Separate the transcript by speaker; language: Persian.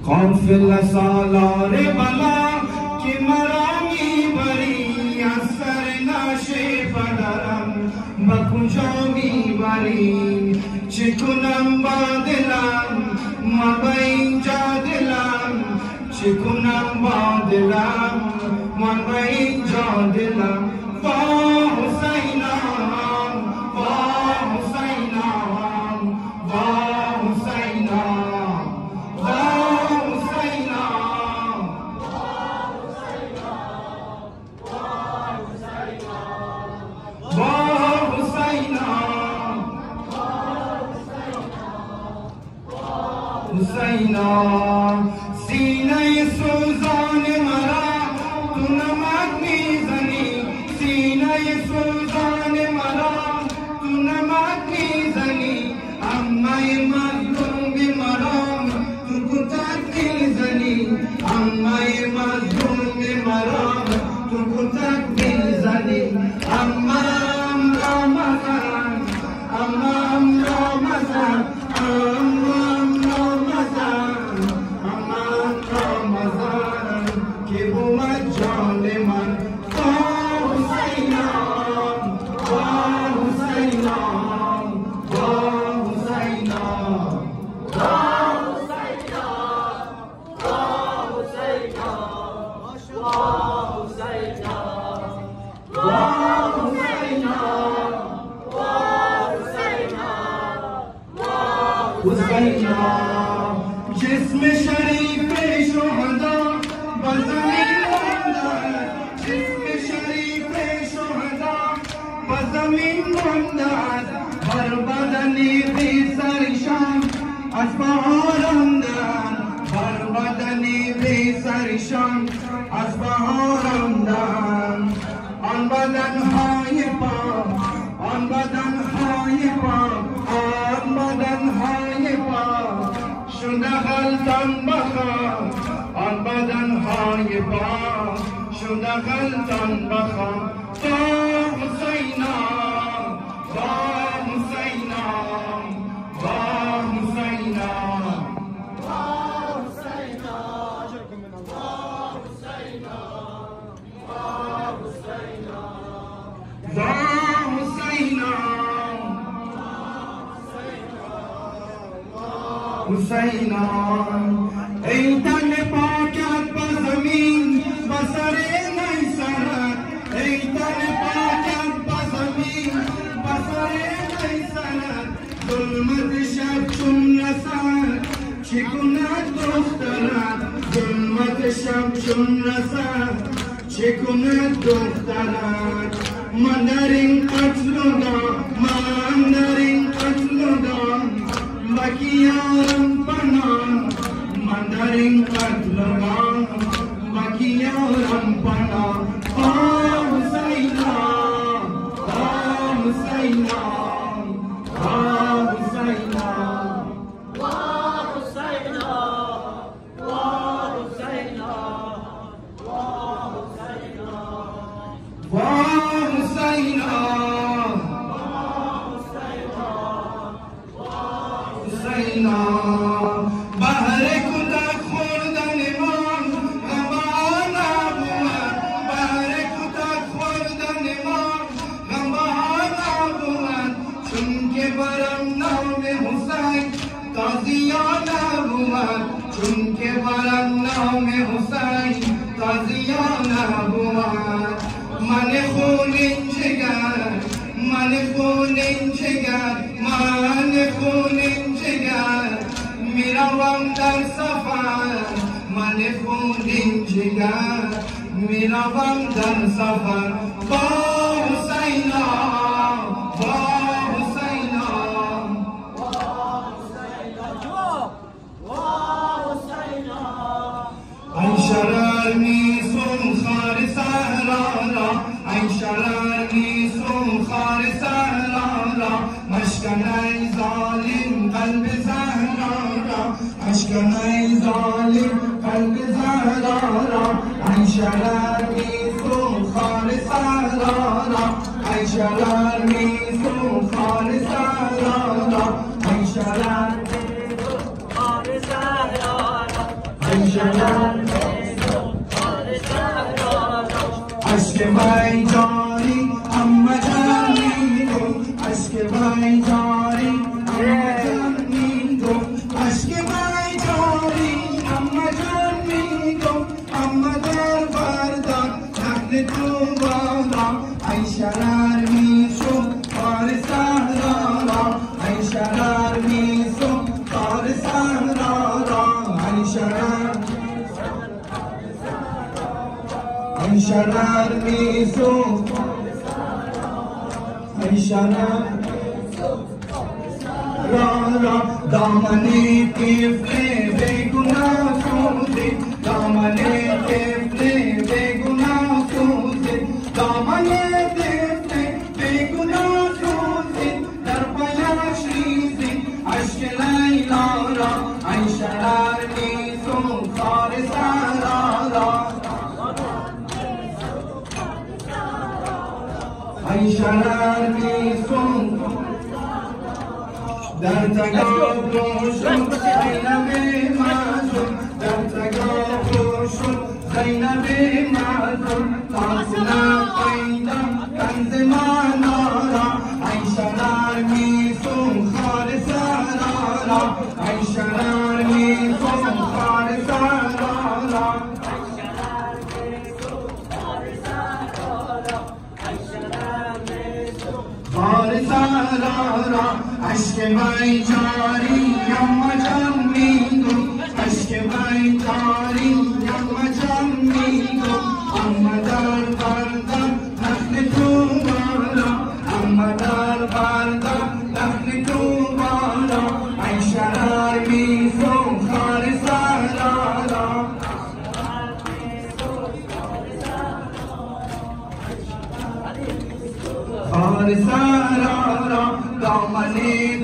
Speaker 1: قافل سالار بلا که مرا میبری از سر نشه پدرم به کجا میبری چه کنم با دلم ما به اینجا دلم چه کنم با دلم ما به اینجا دلم با حسینم با حسینم با حسینم با حسینم با حسینم حسینم سینه سوزان مرا تو نمک میزنی سینه سوزان مرا تو نمک میزنی امه مظلوم مرا تو کتک میزنی امه مظلوم مرا تو کتک میزنی امم را مزن امم را مزن امم را مزن امم را مزن که بود جان من با حسینم با حسینم با حسینم با حسینم جسم شریف شهدا بزمین مانده جسم شریف شهدا بزمین مانده بر بدن بی سرشان از بهار آمدن بر بدن بی سرشان از بهار آمدن آن بدنهای پاک آن بدنهای پاک آن بدنهای پاک شده غلطان بخواه آن بدنهای پاک شده غلطان بخواه با حسینم با حسینم با حسینم حسینم ای تن پاکت به زمین به سر نیسرد ای تن پاکت به زمین به سر نیسرد ظلمت شب چون رسد چه کند دخترت ظلمت شب چون رسد چه کند دخترت من در این قتل و دام من در این قتل و دام بکیارم پناه من در این قتل و دام بکیارم پناه با حسینم با حسینم با حسینم بهر کتک خوردن من غم نبود بهر کتک خوردن من غم نبود چون که برم نام حسین تازیان نبود چون که برم نام حسین تازیان نبود من خونین جگر من خونین جگر من خونین جگر میروم در سفر من خونین جگر میروم در سفر با حسینم با حسینم ای شرر نیسون خار سهرا را ای شرر نیسون خار سهرا را مشکن ای ظالم قلب زهرا را مشکن ای ظالم قلب زهرا را ای شرر نیسون خار سهرا را ای شرر نیسون خار سهرا را ای شرر نیسون خار سهرا را اشک بای جاری اما جان میگم اشک بای جاری اما جان میگم اشک بای جاری اما جان میگم اما در بردار نخل تو بادا ای شرار میشم کار سهرارا ای شرار میشم کار سهرارا ای شرار ای شرار میشم ای شرار را دامنی طفل بیگناه سوزی دامنی طفل بیگناه سوزی دامنی طفل بیگناه سوزی در پیش ریزی عشق لیلا را ای شرار میشم کار سهرارا ای شرار میشم در تگاه روشن زینب معصوم در تگاه روشن زینب معصوم فاصله پیدا کنز منارا ای شرار میشم خار سرارا ای شرار میشم خار سرارا خار سرارا اشک بای جاری اما جان میگم اشک بای جاری اما جان میگم اما در بردم نخل تو بالا اما در بردم نخل تو بالا ای شرار میشم خار سرارا خار سرارا دامنی